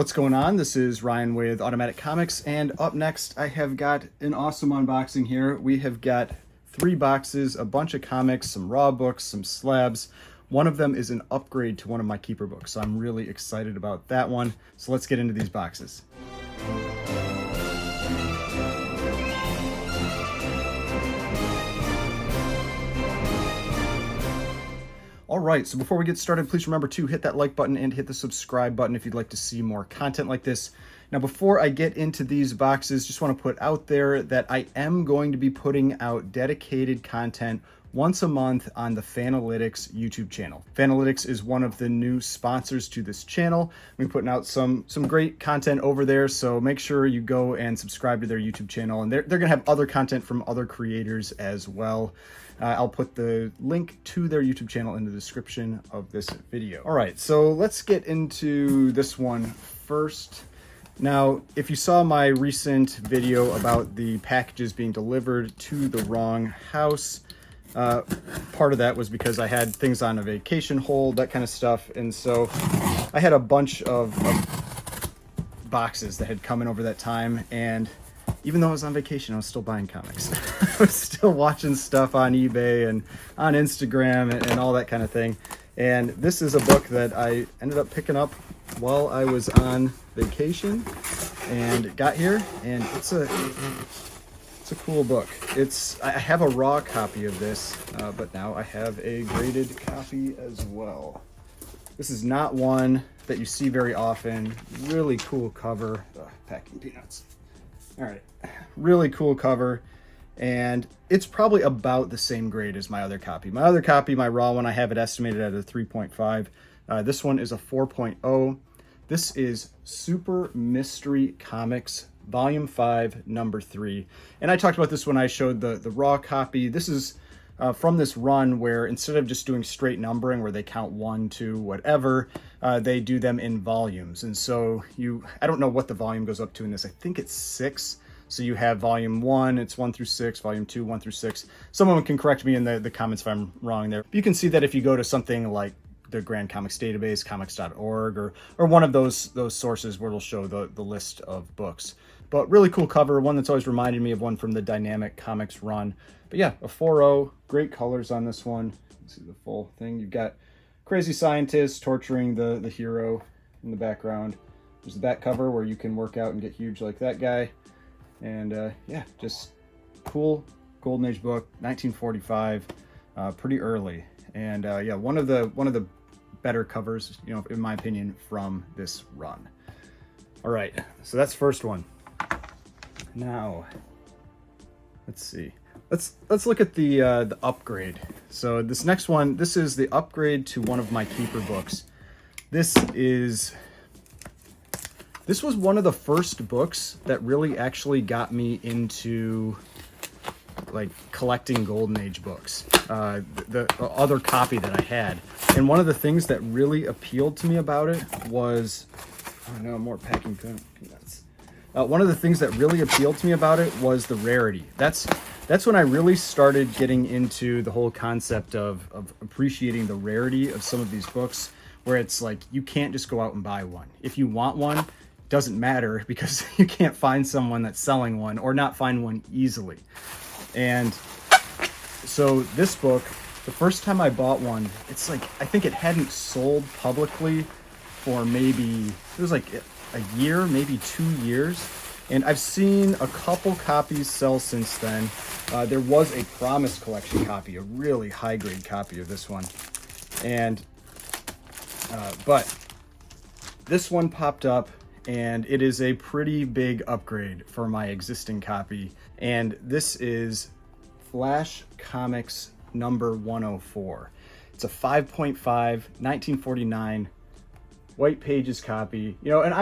What's going on? This is Ryan with Automatic Comics, and up next I have got an awesome unboxing here. We have got 3 boxes, a bunch of comics, some raw books, some slabs. One of them is an upgrade to one of my keeper books, so I'm really excited about that one. So let's get into these boxes. All right, so before we get started, please remember to hit that like button and hit the subscribe button if you'd like to see more content like this. Now, before I get into these boxes, just want to put out there that I am going to be putting out dedicated content once a month on the Fanalytics YouTube channel. Fanalytics is one of the new sponsors to this channel. We're putting out some great content over there, so make sure you go and subscribe to their YouTube channel. And they're going to have other content from other creators as well. I'll put the link to their YouTube channel in the description of this video. All right, so let's get into this one first. Now, if you saw my recent video about the packages being delivered to the wrong house, part of that was because I had things on a vacation hold, that kind of stuff. And so I had a bunch of boxes that had come in over that time. And even though I was on vacation, I was still buying comics. I was still watching stuff on eBay and on Instagram and all that kind of thing. And this is a book that I ended up picking up while I was on vacation and got here. And it's a cool book. I have a raw copy of this, but now I have a graded copy as well. This is not one that you see very often. Really cool cover. Packing peanuts. All right, really cool cover, and it's probably about the same grade as my other copy. My other copy, my raw one, I have it estimated at a 3.5. This one is a 4.0. This is Super Mystery Comics Volume 5, Number 3. And I talked about this when I showed the raw copy. This is from this run where instead of just doing straight numbering where they count 1, 2, whatever, they do them in volumes. And so I don't know what the volume goes up to in this. I think it's 6. So you have volume 1, it's 1 through 6, volume 2, 1 through 6. Someone can correct me in the comments if I'm wrong there. But you can see that if you go to something like the Grand Comics Database, comics.org, or one of those sources where it'll show the list of books. But really cool cover, one that's always reminded me of one from the Dynamic Comics run. But yeah, a 4.0, great colors on this one. Let's see the full thing. You've got crazy scientists torturing the hero in the background. There's the back cover where you can work out and get huge like that guy. And yeah, just cool Golden Age book, 1945, pretty early. And yeah, one of the better covers, in my opinion, from this run. All right, so that's the first one. Now, let's see. Let's look at the upgrade. So this next one, this is the upgrade to one of my keeper books. This was one of the first books that really actually got me into like collecting Golden Age books. The other copy that I had, and one of the things that really appealed to me about it was, oh no, more packing peanuts. One of the things that really appealed to me about it was the rarity. That's when I really started getting into the whole concept of appreciating the rarity of some of these books, where it's like you can't just go out and buy one. If you want one, it doesn't matter because you can't find someone that's selling one or not find one easily. And so this book, the first time I bought one, it's like I think it hadn't sold publicly for maybe, it was like a year, maybe 2 years. And I've seen a couple copies sell since then. There was a Promise Collection copy, a really high-grade copy of this one. And, but this one popped up, and it is a pretty big upgrade for my existing copy. And this is Flash Comics number 104. It's a 5.5, 1949, white pages copy. And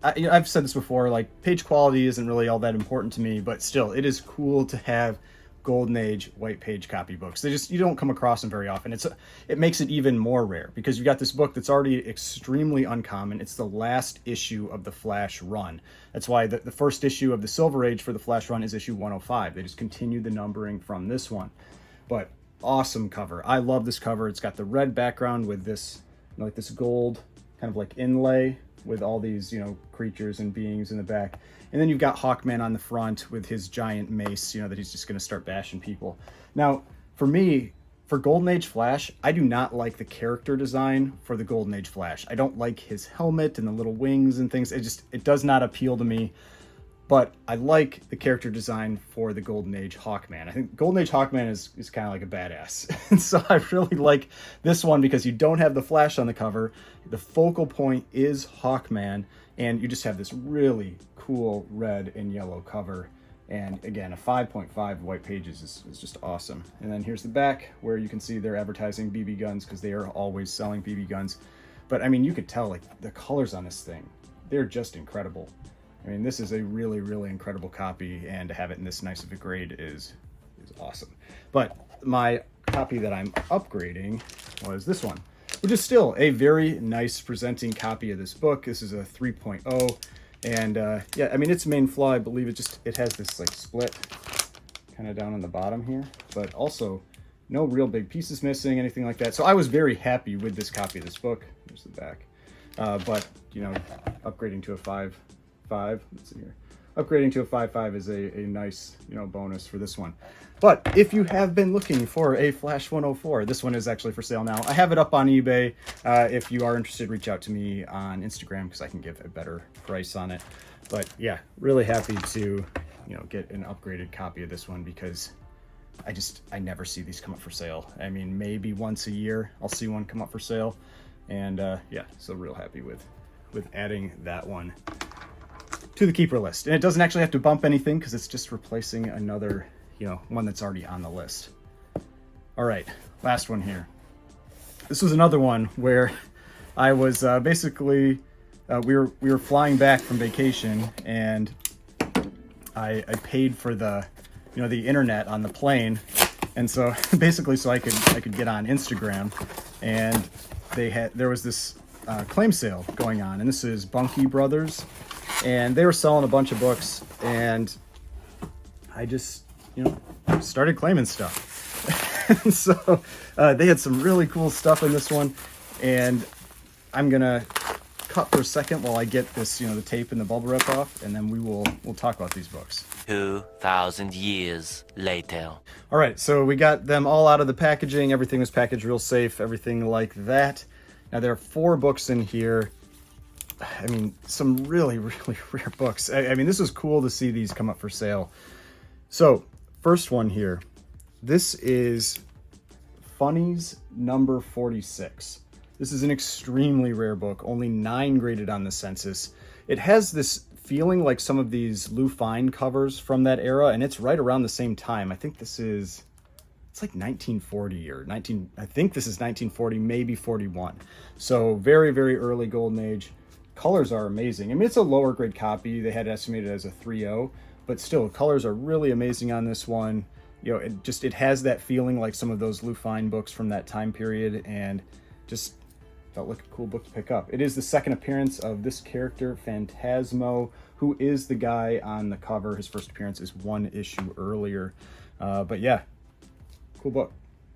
I've said this before, like page quality isn't really all that important to me, but still it is cool to have Golden Age white page copy books. You don't come across them very often. It makes it even more rare because you got this book that's already extremely uncommon. It's the last issue of the Flash run. That's why the first issue of the Silver Age for the Flash run is issue 105. They just continue the numbering from this one. But awesome cover. I love this cover. It's got the red background with this, like this gold kind of like inlay with all these, you know, creatures and beings in the back. And then you've got Hawkman on the front with his giant mace, you know, that he's just going to start bashing people. Now, for me, for Golden Age Flash, I do not like the character design for the Golden Age Flash. I don't like his helmet and the little wings and things. It does not appeal to me. But I like the character design for the Golden Age Hawkman. I think Golden Age Hawkman is kind of like a badass. And so I really like this one because you don't have the Flash on the cover. The focal point is Hawkman, and you just have this really cool red and yellow cover. And again, a 5.5 white pages is just awesome. And then here's the back where you can see they're advertising BB guns because they are always selling BB guns. But I mean, you could tell like the colors on this thing, they're just incredible. I mean, this is a really, really incredible copy, and to have it in this nice of a grade is awesome. But my copy that I'm upgrading was this one, which is still a very nice presenting copy of this book. This is a 3.0, and yeah, I mean, its main flaw, I believe it has this like split kind of down on the bottom here, but also no real big pieces missing, anything like that. So I was very happy with this copy of this book. There's the back. But, you know, upgrading to a 5.5, let's see here. Upgrading to a 5.5 is a nice, you know, bonus for this one. But if you have been looking for a Flash 104, this one is actually for sale now. I have it up on eBay. If you are interested, reach out to me on Instagram because I can give a better price on it. But yeah, really happy to, you know, get an upgraded copy of this one because I never see these come up for sale. I mean, maybe once a year I'll see one come up for sale. And yeah, so real happy with adding that one to the keeper list. And it doesn't actually have to bump anything because it's just replacing another, you know, one that's already on the list. All right, last one here. This was another one where I was basically, we were flying back from vacation, and I paid for the, you know, the internet on the plane. And so basically so I could get on Instagram, and there was this claim sale going on, and this is Bunky Brothers, and they were selling a bunch of books, and I just, you know, started claiming stuff. And so they had some really cool stuff in this one, and I'm gonna cut for a second while I get this, you know, the tape and the bubble wrap off, and then we'll talk about these books. 2,000 years later. All right, so we got them all out of the packaging. Everything was packaged real safe, everything like that. Now there are 4 books in here. I mean, some really, really rare books. I mean, this was cool to see these come up for sale. So, first one here. This is Funnies number 46. This is an extremely rare book, only 9 graded on the census. It has this feeling like some of these Lou Fine covers from that era, and it's right around the same time. I think this is, it's like 1940 or I think this is 1940, maybe 41. So very, very early Golden Age. Colors are amazing. I mean, it's a lower grade copy. They had it estimated as a 3.0, but still, colors are really amazing on this one. You know, it has that feeling like some of those Lou Fine books from that time period, and just felt like a cool book to pick up. It is the second appearance of this character, Phantasmo, who is the guy on the cover. His first appearance is 1 issue earlier. But yeah, cool book.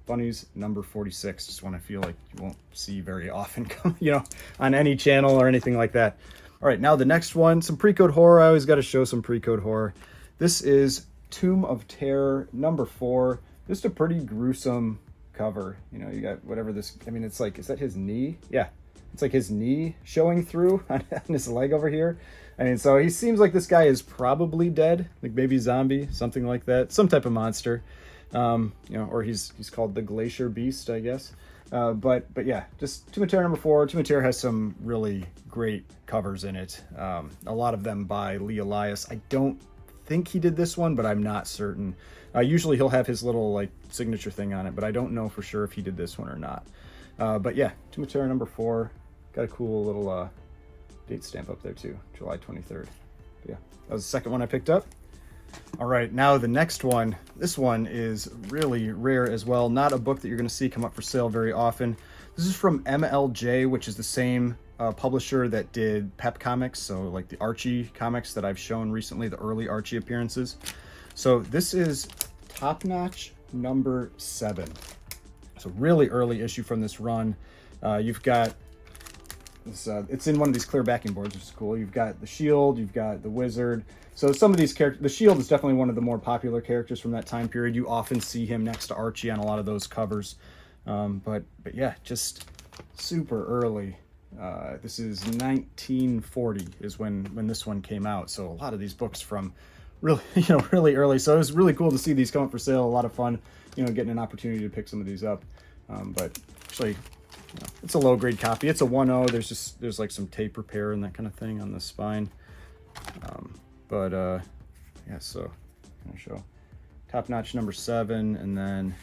Funnies number 46. Just one I feel like you won't see very often, you know, on any channel or anything like that. All right, now the next one, some pre-code horror. I always got to show some pre-code horror. This is Tomb of Terror number 4. Just a pretty gruesome cover. You know, you got whatever this, I mean, it's like, is that his knee? Yeah, it's like his knee showing through on his leg over here. I mean, so he seems like this guy is probably dead, like maybe zombie, something like that, some type of monster. You know, or he's called the Glacier Beast, I guess. But yeah, just Tomb of Terror number 4. Tomb of Terror has some really great covers in it. A lot of them by Lee Elias. I don't think he did this one, but I'm not certain. Usually he'll have his little like signature thing on it, but I don't know for sure if he did this one or not. But yeah, Tomb of Terror number 4. Got a cool little date stamp up there too, July 23rd. But yeah, that was the second one I picked up. All right, now the next one. This one is really rare as well. Not a book that you're going to see come up for sale very often. This is from MLJ, which is the same publisher that did Pep Comics, so like the Archie comics that I've shown recently, the early Archie appearances. So this is Top Notch number 7. So really early issue from this run. You've got It's in one of these clear backing boards, which is cool. You've got the Shield, you've got the Wizard. So some of these characters, the Shield is definitely one of the more popular characters from that time period. You often see him next to Archie on a lot of those covers. But yeah, just super early. This is 1940 is when this one came out. So a lot of these books from really, really early. So it was really cool to see these come up for sale. A lot of fun, getting an opportunity to pick some of these up. But actually, it's a low grade copy. It's a 1.0. There's like some tape repair and that kind of thing on the spine. Yeah, so I'm gonna show Top Notch number 7, and then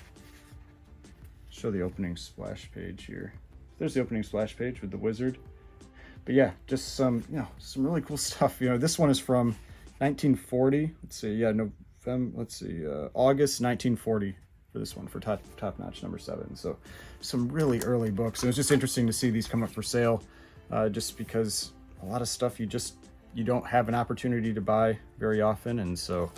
show the opening splash page here. There's the opening splash page with the Wizard. But yeah, just some really cool stuff. This one is from 1940. Let's see, yeah, August 1940 for this one, for Top Notch number 7. So some really early books. It was just interesting to see these come up for sale, just because a lot of stuff you don't have an opportunity to buy very often, and so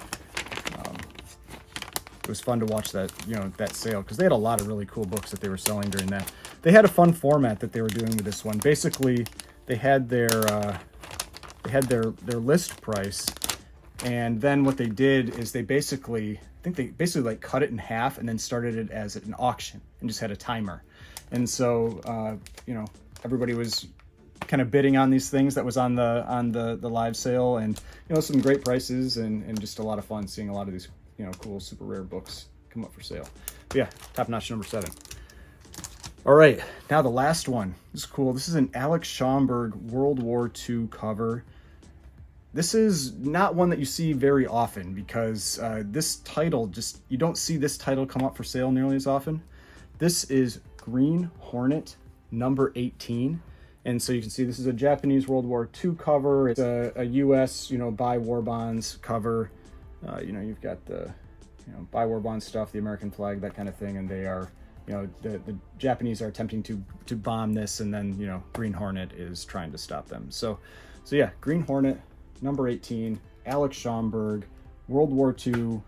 it was fun to watch that that sale, because they had a lot of really cool books that they were selling during that. They had a fun format that they were doing with this one. Basically, they had their list price, and then what they did is they basically like cut it in half and then started it as an auction and just had a timer. And so everybody was kind of bidding on these things that was on the live sale, and some great prices, and just a lot of fun seeing a lot of these cool super rare books come up for sale. But yeah, Top Notch number 7. All right, now the last one. This is cool. This is an Alex Schomburg World War II cover. This is not one that you see very often, because this title, you don't see this title come up for sale nearly as often. This is Green Hornet number 18. And so you can see this is a Japanese World War II cover. It's a US, buy war bonds cover. You've got the, buy war bond stuff, the American flag, that kind of thing. And they are, the Japanese are attempting to bomb this, and then, Green Hornet is trying to stop them. So yeah, Green Hornet number 18, Alex Schomburg, World War II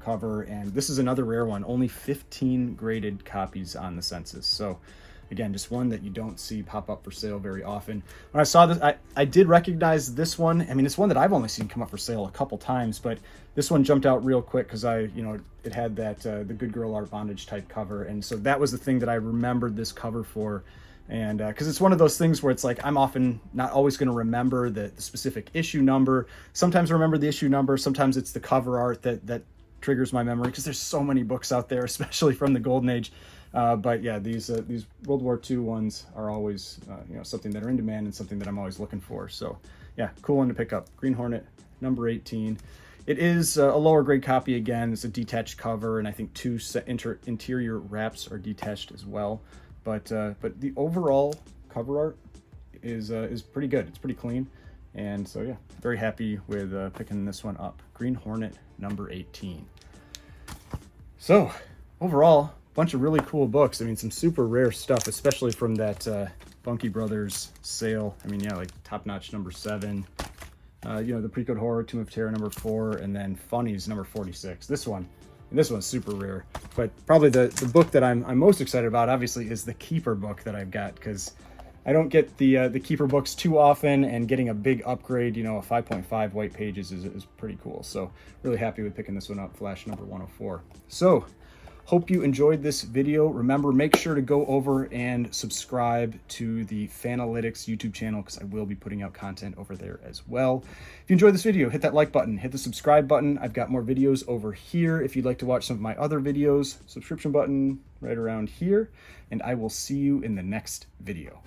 cover. And this is another rare one, only 15 graded copies on the census. So again, just one that you don't see pop up for sale very often. When I saw this, I did recognize this one. I mean, it's one that I've only seen come up for sale a couple times, but this one jumped out real quick because it had that the Good Girl Art Bondage type cover, and so that was the thing that I remembered this cover for. And because it's one of those things where it's like I'm often not always going to remember the specific issue number. Sometimes I remember the issue number. Sometimes it's the cover art that triggers my memory, because there's so many books out there, especially from the Golden Age. But yeah, these World War II ones are always something that are in demand and something that I'm always looking for. So yeah, cool one to pick up. Green Hornet number 18. It is a lower grade copy. Again, it's a detached cover, and I think 2 interior wraps are detached as well. But the overall cover art is pretty good. It's pretty clean, and so yeah, very happy with picking this one up. Green Hornet number 18. So overall, bunch of really cool books. I mean, some super rare stuff, especially from that Bunky Brothers sale. I mean, yeah, like Top Notch number 7, the Pre-Code Horror, Tomb of Terror number 4, and then Funnies number 46. This one's super rare. But probably the book that I'm most excited about, obviously, is the Keeper book that I've got, because I don't get the Keeper books too often, and getting a big upgrade, a 5.5 white pages is pretty cool. So really happy with picking this one up, Flash number 104. So hope you enjoyed this video. Remember, make sure to go over and subscribe to the Fanalytics YouTube channel, because I will be putting out content over there as well. If you enjoyed this video, hit that like button, hit the subscribe button. I've got more videos over here. If you'd like to watch some of my other videos, subscription button right around here, and I will see you in the next video.